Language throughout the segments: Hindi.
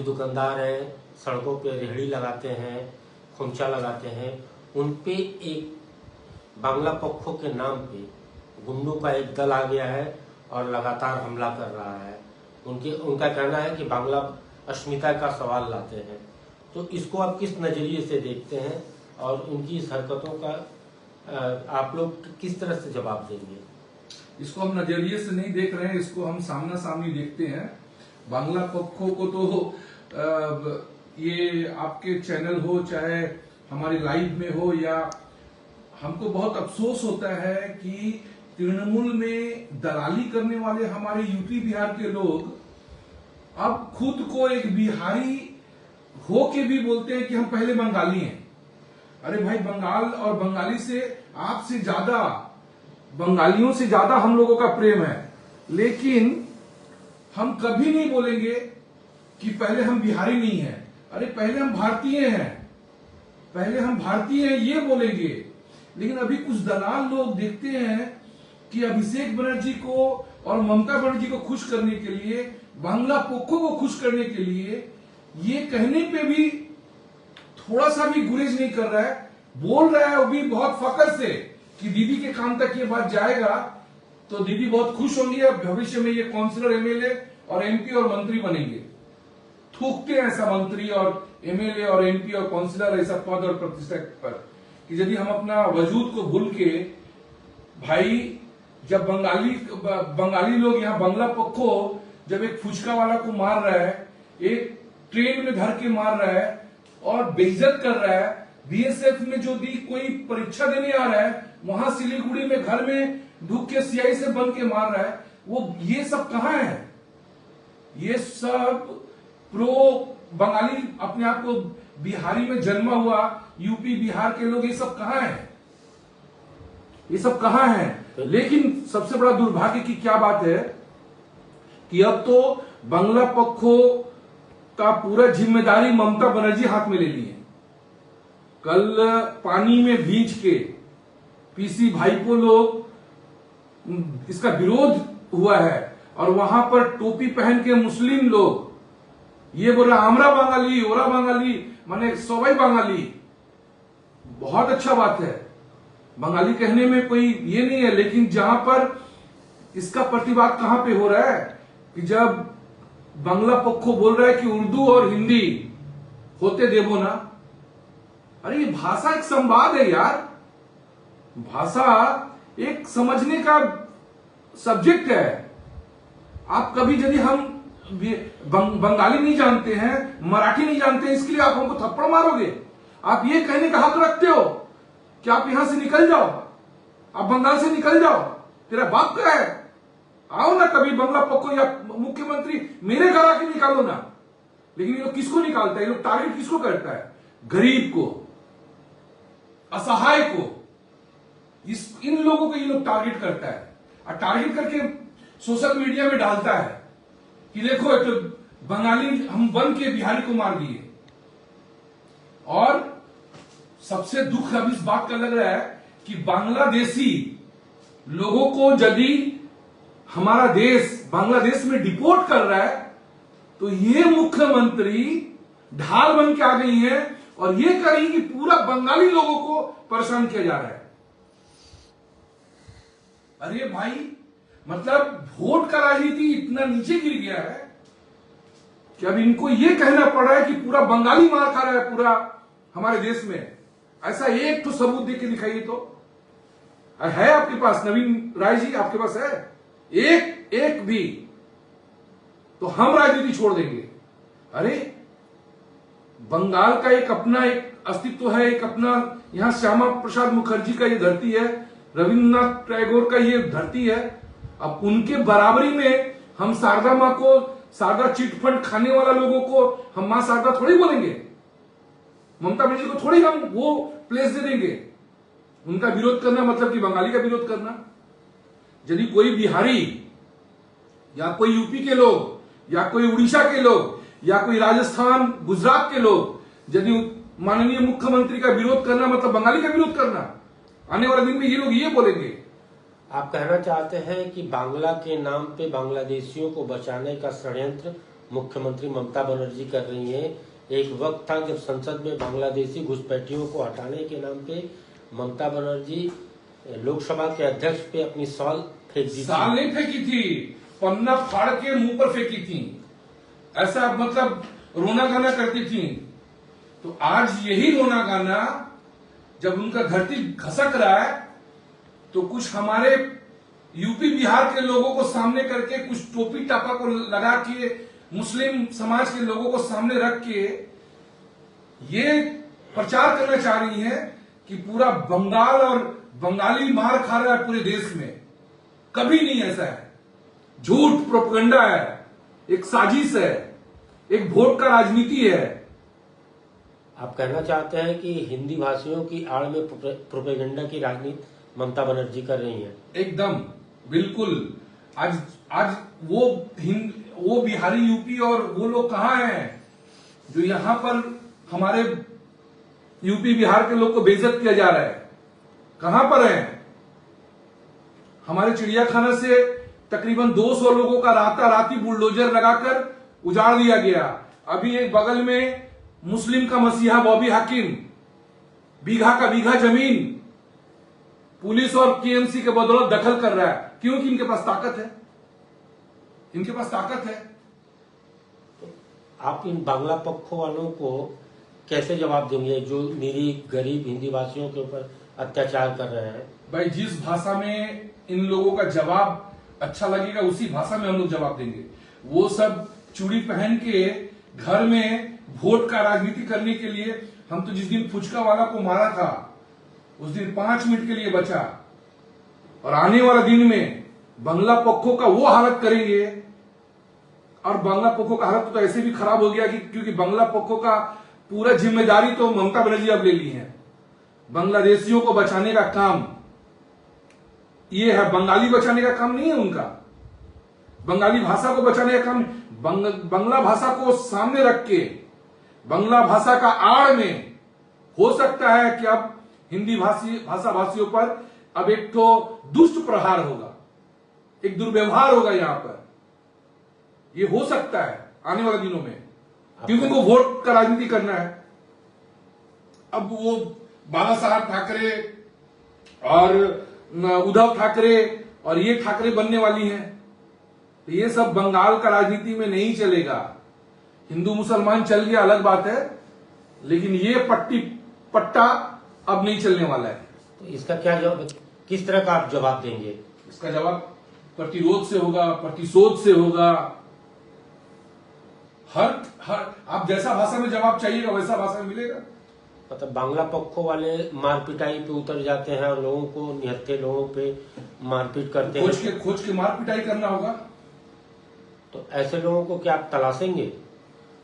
दुकानदार हैं, सड़कों पे रेहड़ी लगाते हैं, खोमचा लगाते हैं, उन पे एक बांग्ला पक्षों के नाम पे गुंडों का एक दल आ गया है और लगातार हमला कर रहा है। उनका कहना है कि बांग्ला अस्मिता का सवाल लाते हैं। तो इसको आप किस नजरिए से देखते हैं और उनकी इस हरकतों का आप लोग किस तरह से जवाब देंगे? इसको हम नजरिए से नहीं देख रहे हैं, इसको हम सामना सामनी देखते हैं। बांग्ला पक्षों को तो ये आपके चैनल हो चाहे हमारे लाइव में हो, या हमको बहुत अफसोस होता है कि तृणमूल में दलाली करने वाले हमारे यूपी बिहार के लोग अब खुद को एक बिहारी हो के भी बोलते हैं कि हम पहले बंगाली हैं। अरे भाई, बंगाल और बंगाली से आपसे ज्यादा, बंगालियों से ज्यादा हम लोगों का प्रेम है, लेकिन हम कभी नहीं बोलेंगे कि पहले हम बिहारी नहीं हैं। अरे पहले हम भारतीय हैं, पहले हम भारतीय हैं ये बोलेंगे। लेकिन अभी कुछ दलाल लोग देखते हैं कि अभिषेक बनर्जी को और ममता बनर्जी को खुश करने के लिए, बांग्ला पक्षों को खुश करने के लिए ये कहने पे भी थोड़ा सा भी गुरेज नहीं कर रहा है, बोल रहा है वो भी बहुत फकर से कि दीदी के कान तक ये बात जाएगा तो दीदी बहुत खुश होंगी, अब भविष्य में ये काउंसिलर, एमएलए और एमपी और मंत्री बनेंगे। थूकते हैं ऐसा मंत्री और एमएलए और एमपी और काउंसिलर ऐसा पद और प्रतिष्ठा पर कि यदि हम अपना वजूद को भूल के, भाई जब बंगाली लोग यहाँ बांग्ला पक्षों जब एक फुचका वाला को मार रहा है, एक ट्रेन में धर के मार रहा है और बेइज्जत कर रहा है, बीएसएफ में जो दी कोई परीक्षा देने आ रहा है वहां सिलीगुड़ी में घर में ढूक के सीआई से बन के मार रहा है, वो ये सब कहां है? ये सब प्रो बंगाली अपने आप को बिहारी में जन्मा हुआ यूपी बिहार के लोग, ये सब कहां है? ये सब कहां है? लेकिन सबसे बड़ा दुर्भाग्य की क्या बात है कि अब तो बांग्ला पक्षों का पूरा जिम्मेदारी ममता बनर्जी हाथ में ले ली है। कल पानी में भींच के पीसी भाईपो लोग इसका विरोध हुआ है और वहां पर टोपी पहन के मुस्लिम लोग ये बोल रहा हमरा बंगाली ओरा बंगाली, माने सबाई बंगाली। बहुत अच्छा बात है, बंगाली कहने में कोई ये नहीं है, लेकिन जहां पर इसका प्रतिवाद कहां पे हो रहा है कि जब बांग्ला पक्षों बोल रहा है कि उर्दू और हिंदी होते देवो ना। अरे ये भाषा एक संवाद है यार, भाषा एक समझने का सब्जेक्ट है। आप कभी यदि हम बंगाली नहीं जानते हैं, मराठी नहीं जानते हैं, इसके लिए आप हमको थप्पड़ मारोगे? आप ये कहने का हक रखते हो कि आप यहां से निकल जाओ, आप बंगाल से निकल जाओ, तेरा बाप का है, आओ ना कभी बांग्ला पक्षों या मुख्यमंत्री मेरे घर आके निकालो ना। लेकिन ये लोग किसको निकालता है? ये लोग टारगेट किसको करता है? गरीब को, असहाय को, इन लोगों को ये लोग टारगेट करता है और टारगेट करके सोशल मीडिया में डालता है कि देखो एक तो बंगाली हम बन के बिहारी को मार दिए। और सबसे दुख अब इस बात का लग रहा है कि बांग्लादेशी लोगों को यदि हमारा देश बांग्लादेश में डिपोर्ट कर रहा है तो ये मुख्यमंत्री ढाल बन के आ गई है और ये कह रही कि पूरा बंगाली लोगों को परेशान किया जा रहा है। अरे भाई, मतलब वोट का राजनीति इतना नीचे गिर गया है कि अब इनको ये कहना पड़ रहा है कि पूरा बंगाली मार खा रहा है पूरा हमारे देश में। ऐसा एक तो सबूत दे के दिखाइए तो। है आपके पास नवीन राय जी, आपके पास है एक भी? तो हम राजनीति छोड़ देंगे। अरे बंगाल का एक अपना एक अस्तित्व है, एक अपना यहां श्यामा प्रसाद मुखर्जी का ये धरती है, रविन्द्रनाथ टैगोर का ये धरती है। अब उनके बराबरी में हम शारदा मां को, शारदा चिटफंड खाने वाला लोगों को हम मां शारदा थोड़ी बोलेंगे? ममता बनर्जी को थोड़ी हम वो प्लेस दे देंगे? उनका विरोध करना मतलब कि बंगाली का विरोध करना। यदि कोई बिहारी या कोई यूपी के लोग या कोई उड़ीसा के लोग या कोई राजस्थान गुजरात के लोग यदि माननीय मुख्यमंत्री का विरोध करना मतलब बंगाली का विरोध करना, आने वाले दिन में ये लोग ये बोलेंगे। आप कहना चाहते हैं कि बांग्ला के नाम पे बांग्लादेशियों को बचाने का षड्यंत्र मुख्यमंत्री ममता बनर्जी कर रही हैं। एक वक्त था जब संसद में बांग्लादेशी घुसपैठियों को हटाने के नाम पे ममता बनर्जी लोकसभा के अध्यक्ष पे अपनी सॉल फेंक दी थी। साल नहीं फेंकी थी, पन्ना फाड़ के मुंह पर फेंकी थी, ऐसा मतलब रोना गाना करती थी। तो आज यही रोना गाना जब उनका धरती खसक रहा है तो कुछ हमारे यूपी बिहार के लोगों को सामने करके, कुछ टोपी टापा को लगा के, मुस्लिम समाज के लोगों को सामने रख के ये प्रचार करना चाह रही है कि पूरा बंगाल और बंगाली मार खा रहा है पूरे देश में। कभी नहीं ऐसा है, झूठ प्रोपेगेंडा है, एक साजिश है, एक वोट का राजनीति है। आप कहना चाहते हैं कि हिंदी भाषियों की आड़ में प्रोपेगेंडा की राजनीति ममता बनर्जी कर रही हैं? एकदम बिल्कुल। आज वो बिहारी यूपी और वो लोग कहाँ हैं जो यहां पर हमारे यूपी बिहार के लोग को बेइज्जत किया जा रहा है? कहां पर हैं? हमारे चिड़ियाखाना से तकरीबन 200 लोगों का राताराती बुलडोजर लगाकर उजाड़ दिया गया। अभी एक बगल में मुस्लिम का मसीहा बॉबी हाकिम बीघा का बीघा जमीन पुलिस और केएमसी के बदौलत दखल कर रहा है। क्योंकि इनके पास ताकत है, इनके पास ताकत है। आप इन बांग्ला पक्षों वालों को कैसे जवाब देंगे जो निरीह गरीब हिंदी भाषियों के ऊपर अत्याचार कर रहे हैं? भाई, जिस भाषा में इन लोगों का जवाब अच्छा लगेगा उसी भाषा में हम लोग जवाब देंगे। वो सब चूड़ी पहन के घर में वोट का राजनीति करने के लिए, हम तो जिस दिन फुचका वाला को मारा था उस दिन 5 मिनट के लिए बचा, और आने वाला दिन में बांग्ला पक्षों का वो हालत करेंगे। और बांग्ला पक्षों का हालत तो ऐसे भी खराब हो गया कि क्योंकि बांग्ला पक्षों का पूरा जिम्मेदारी तो ममता बनर्जी अब ले ली है। बांग्लादेशियों को बचाने का काम ये है, बंगाली बचाने का काम नहीं है उनका। बंगाली भाषा को बचाने का काम, बांग्ला भाषा को सामने रख के, बांग्ला भाषा का आड़ में हो सकता है कि अब हिंदी भाषा भाषियों पर अब एक तो दुष्ट प्रहार होगा, एक दुर्व्यवहार होगा यहां पर। ये हो सकता है आने वाले दिनों में, क्योंकि उनको वोट का राजनीति करना है। अब वो बाला साहब ठाकरे और उद्धव ठाकरे और ये ठाकरे बनने वाली हैं, तो ये सब बंगाल का राजनीति में नहीं चलेगा। हिंदू मुसलमान चल गया अलग बात है, लेकिन ये पट्टा अब नहीं चलने वाला है। तो इसका क्या जवाब, किस तरह का आप जवाब देंगे? इसका जवाब प्रतिरोध से होगा, प्रतिशोध से होगा। हर आप जैसा भाषा में जवाब चाहिएगा वैसा भाषा में मिलेगा। मतलब बांग्ला पक्षों वाले मार पिटाई पे उतर जाते हैं और लोगों को, निहत्थे लोगों पे मारपीट करते हैं। खोज के मार पिटाई करना होगा। तो ऐसे लोगों को क्या आप तलाशेंगे?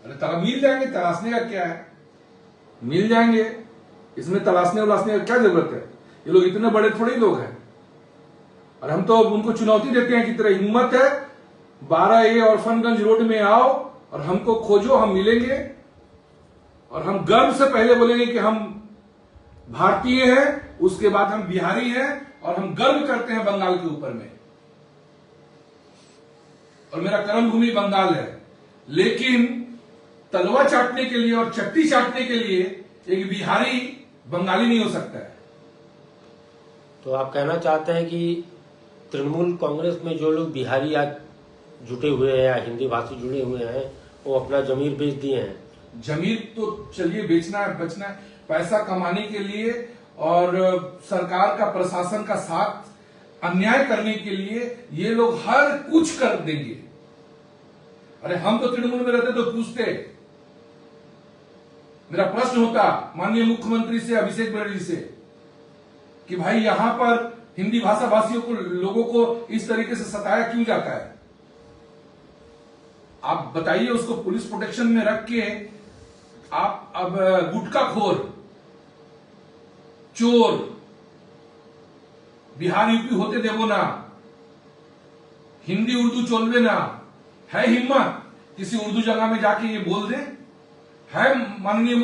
अरे मिल जाएंगे, तलाशने का क्या है, मिल जाएंगे। इसमें तलाशने उलाशने का क्या जरूरत है? ये लोग इतने बड़े थोड़े लोग हैं। और हम तो उनको चुनौती देते हैं कि तेरा हिम्मत है 12A ऑर्फनगंज रोड में आओ और हमको खोजो, हम मिलेंगे। और हम गर्व से पहले बोलेंगे कि हम भारतीय हैं, उसके बाद हम बिहारी हैं, और हम गर्व करते हैं बंगाल के ऊपर में, और मेरा कर्म भूमि बंगाल है। लेकिन तलवा चाटने के लिए और चट्टी चाटने के लिए एक बिहारी बंगाली नहीं हो सकता है। तो आप कहना चाहते हैं कि तृणमूल कांग्रेस में जो लोग बिहारी आज जुटे हुए हैं या हिंदी भाषी जुड़े हुए हैं, वो अपना जमीर बेच दिए हैं? जमीर तो चलिए बेचना है, बचना है, पैसा कमाने के लिए और सरकार का, प्रशासन का साथ अन्याय करने के लिए ये लोग हर कुछ कर देंगे। अरे हम तो तृणमूल में रहते तो पूछते। मेरा प्रश्न होता माननीय मुख्यमंत्री से, अभिषेक बनर्जी से, कि भाई यहां पर हिंदी भाषा भाषियों को, लोगों को इस तरीके से सताया क्यों जाता है? आप बताइए। उसको पुलिस प्रोटेक्शन में रख के आप अब गुटखाखोर, चोर बिहार यूपी होते देवो ना, हिंदी उर्दू चोलवे ना, है हिम्मत किसी उर्दू जगह में जाके ये बोल दे? है माननीय